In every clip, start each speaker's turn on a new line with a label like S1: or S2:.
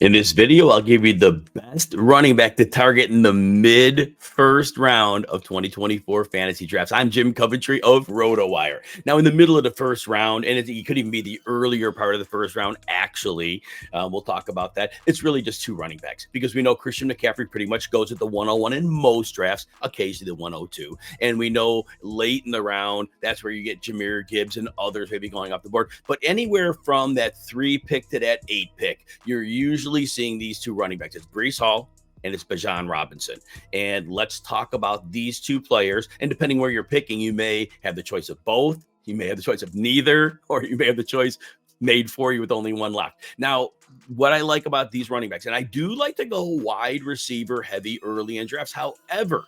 S1: In this video, I'll give you the best running back to target in the mid first round of 2024 fantasy drafts. I'm Jim Coventry of Rotowire. Now, in the middle of the first round, and it could even be the earlier part of the first round, actually, we'll talk about that. It's really just two running backs because we know Christian McCaffrey pretty much goes at the 101 in most drafts, occasionally the 102. And we know late in the round, that's where you get Jahmyr Gibbs and others maybe going off the board. But anywhere from that 3 pick to that 8 pick, you're usually seeing these two running backs. It's Breece Hall and it's Bijan Robinson. And let's talk about these two players. And depending where you're picking, you may have the choice of both. You may have the choice of neither, or you may have the choice made for you with only one left. Now, what I like about these running backs, and I do like to go wide receiver heavy early in drafts. However,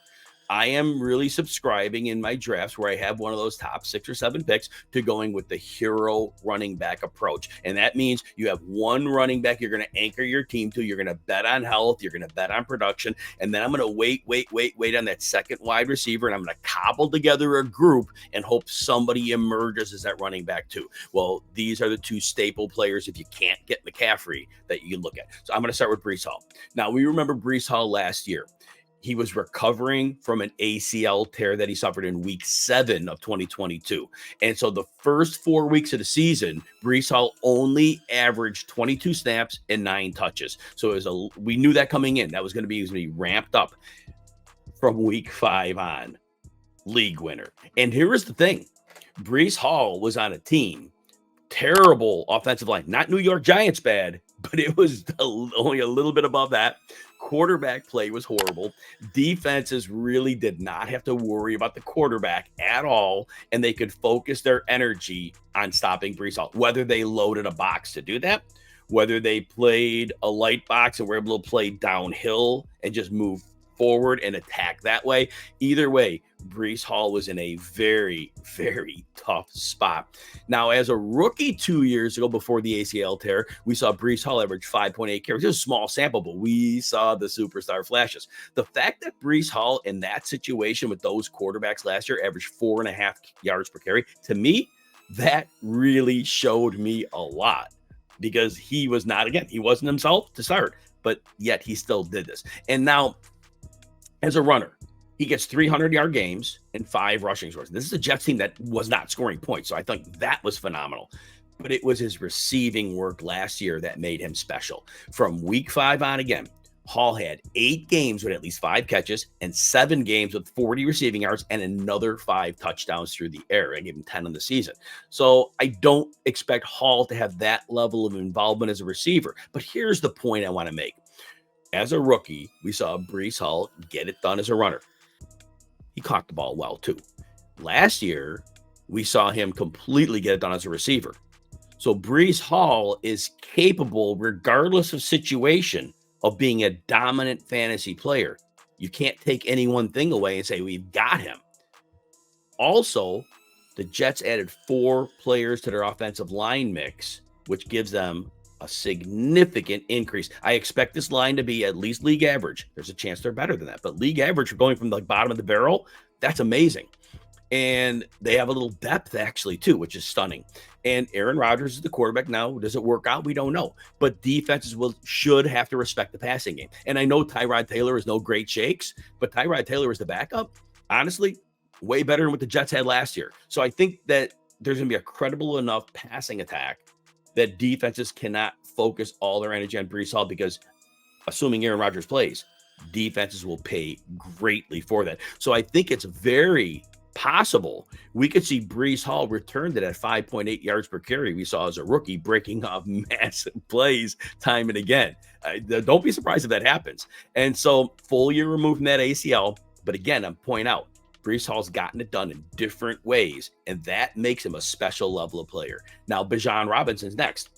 S1: I am really subscribing in my drafts where I have one of those top 6 or 7 picks to going with the hero running back approach. And that means you have one running back you're going to anchor your team to. You're going to bet on health. You're going to bet on production. And then I'm going to wait on that second wide receiver. And I'm going to cobble together a group and hope somebody emerges as that running back too. Well, these are the two staple players if you can't get McCaffrey that you can look at. So I'm going to start with Breece Hall. Now, we remember Breece Hall last year. He was recovering from an ACL tear that he suffered in week 7 of 2022. And so the first 4 weeks of the season, Breece Hall only averaged 22 snaps and 9 touches. So we knew that coming in. That was going to be ramped up from week 5 on. League winner. And here is the thing. Breece Hall was on a team, terrible offensive line, not New York Giants bad, but it was only a little bit above that. Quarterback play was horrible. Defenses really did not have to worry about the quarterback at all, and they could focus their energy on stopping Breece Hall, whether they loaded a box to do that, whether they played a light box and were able to play downhill and just move forward and attack that way. Either way, Breece Hall was in a very, very tough spot. Now, as a rookie 2 years ago before the ACL tear, we saw Breece Hall average 5.8 carries. It was a small sample, but we saw the superstar flashes. The fact that Breece Hall in that situation with those quarterbacks last year averaged 4.5 yards per carry, to me, that really showed me a lot because he was not, again, he wasn't himself to start, but yet he still did this. And now, as a runner, he gets 300-yard games and 5 rushing scores. This is a Jets team that was not scoring points, so I think that was phenomenal. But it was his receiving work last year that made him special. From week 5 on again, Hall had 8 games with at least 5 catches and 7 games with 40 receiving yards and another 5 touchdowns through the air. I gave him 10 in the season. So I don't expect Hall to have that level of involvement as a receiver. But here's the point I want to make. As a rookie, we saw Breece Hall get it done as a runner. He caught the ball well, too. Last year, we saw him completely get it done as a receiver. So Breece Hall is capable, regardless of situation, of being a dominant fantasy player. You can't take any one thing away and say, we've got him. Also, the Jets added 4 players to their offensive line mix, which gives them a significant increase. I expect this line to be at least league average. There's a chance they're better than that, but league average, going from the bottom of the barrel, that's amazing. And they have a little depth actually too, which is stunning. And Aaron Rodgers is the quarterback now. Does it work out? We don't know. But defenses should have to respect the passing game. And I know Tyrod Taylor is no great shakes, but Tyrod Taylor is the backup. Honestly, way better than what the Jets had last year. So I think that there's going to be a credible enough passing attack that defenses cannot focus all their energy on Breece Hall because, assuming Aaron Rodgers plays, defenses will pay greatly for that. So I think it's very possible we could see Breece Hall return to that 5.8 yards per carry we saw as a rookie, breaking off massive plays time and again. Don't be surprised if that happens. And so full year removed from that ACL, but again, I'm pointing out, Breece Hall's gotten it done in different ways, and that makes him a special level of player. Now, Bijan Robinson's next.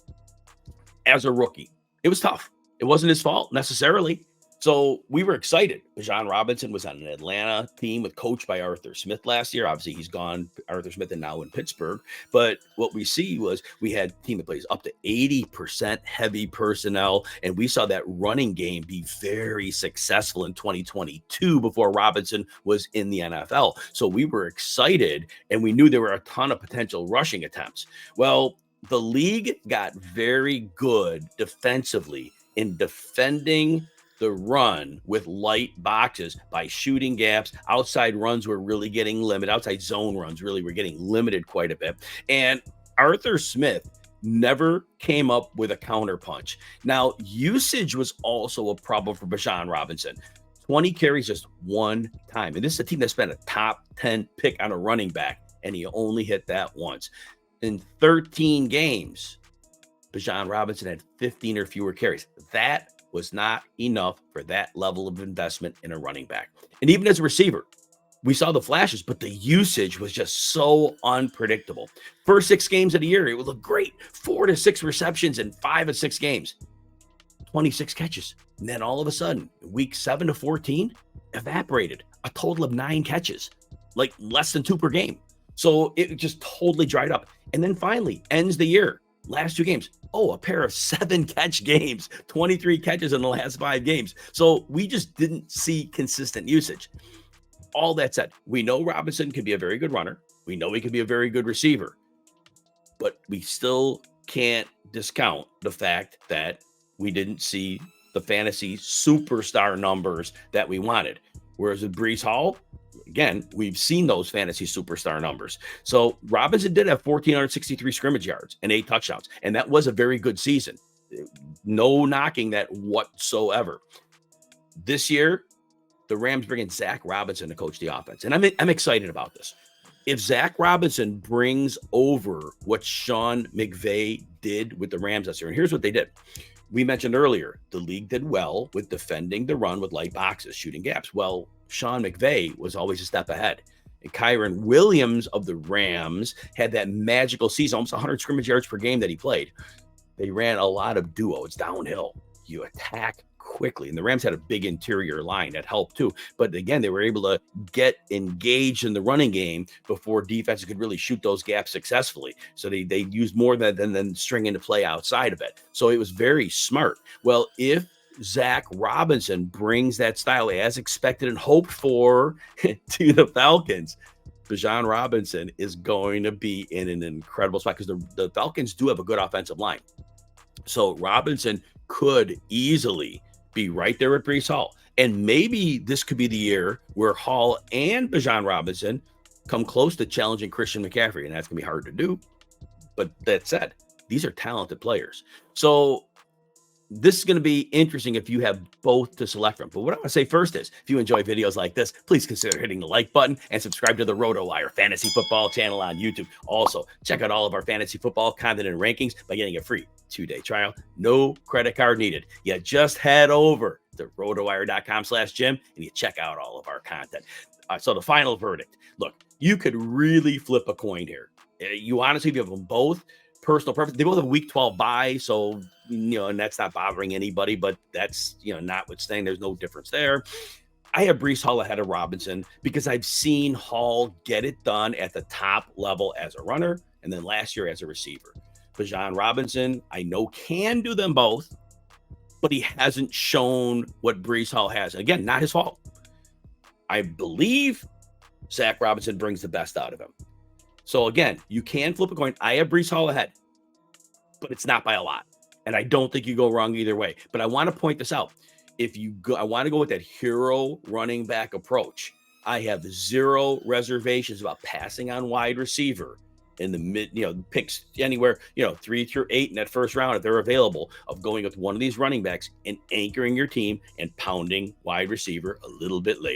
S1: As a rookie, it was tough. It wasn't his fault necessarily. So we were excited. Bijan Robinson was on an Atlanta team coached by Arthur Smith last year. Obviously, he's gone, Arthur Smith, and now in Pittsburgh. But what we see was we had a team that plays up to 80% heavy personnel, and we saw that running game be very successful in 2022 before Robinson was in the NFL. So we were excited, and we knew there were a ton of potential rushing attempts. Well, the league got very good defensively in defending the run with light boxes by shooting gaps. Outside runs were really getting limited. Outside zone runs really were getting limited quite a bit. And Arthur Smith never came up with a counterpunch. Now, usage was also a problem for Bijan Robinson. 20 carries just one time. And this is a team that spent a top 10 pick on a running back, and he only hit that once. In 13 games, Bijan Robinson had 15 or fewer carries. That was not enough for that level of investment in a running back. And even as a receiver, we saw the flashes, but the usage was just so unpredictable. First 6 games of the year, it would look great. 4 to 6 receptions in 5 of 6 games. 26 catches. And then all of a sudden, week 7 to 14, evaporated. A total of 9 catches, like less than 2 per game. So it just totally dried up. And then finally ends the year. Last 2 games. Oh, a pair of 7 catch games, 23 catches in the last 5 games. So we just didn't see consistent usage. All that said, we know Robinson can be a very good runner. We know he can be a very good receiver, but we still can't discount the fact that we didn't see the fantasy superstar numbers that we wanted. Whereas with Breece Hall, again, we've seen those fantasy superstar numbers. So Robinson did have 1,463 scrimmage yards and 8 touchdowns, and that was a very good season. No knocking that whatsoever. This year, the Rams bring in Zach Robinson to coach the offense, and I'm excited about this. If Zach Robinson brings over what Sean McVay did with the Rams this year, and here's what they did. We mentioned earlier, the league did well with defending the run with light boxes, shooting gaps. Well, Sean McVay was always a step ahead. And Kyron Williams of the Rams had that magical season, almost 100 scrimmage yards per game that he played. They ran a lot of duo. It's downhill. You attack quickly. And the Rams had a big interior line that helped too. But again, they were able to get engaged in the running game before defenses could really shoot those gaps successfully. So they used more than string into play outside of it. So it was very smart. Well, if Zach Robinson brings that style as expected and hoped for to the Falcons, Bijan Robinson is going to be in an incredible spot because the Falcons do have a good offensive line. So Robinson could easily be right there at Breece Hall. And maybe this could be the year where Hall and Bijan Robinson come close to challenging Christian McCaffrey. And that's going to be hard to do. But that said, these are talented players. So this is going to be interesting if you have both to select from. But what I want to say first is, if you enjoy videos like this, please consider hitting the like button and subscribe to the Rotowire Fantasy Football channel on YouTube. Also, check out all of our fantasy football content and rankings by getting a free 2-day trial. No credit card needed. You just head over to rotowire.com/Jim and you check out all of our content. So the final verdict. Look, you could really flip a coin here. You honestly, if you have them both, personal preference. They both have a week 12 bye, so and that's not bothering anybody, but that's notwithstanding, there's no difference there. I have Breece Hall ahead of Robinson because I've seen Hall get it done at the top level as a runner and then last year as a receiver. Bijan Robinson, I know can do them both, but he hasn't shown what Breece Hall has. And again, not his fault. I believe Zach Robinson brings the best out of him. So again, you can flip a coin. I have Breece Hall ahead, but it's not by a lot. And I don't think you go wrong either way. But I want to point this out. I want to go with that hero running back approach. I have 0 reservations about passing on wide receiver in the mid, picks anywhere, 3 through 8 in that first round, if they're available, of going with one of these running backs and anchoring your team and pounding wide receiver a little bit later.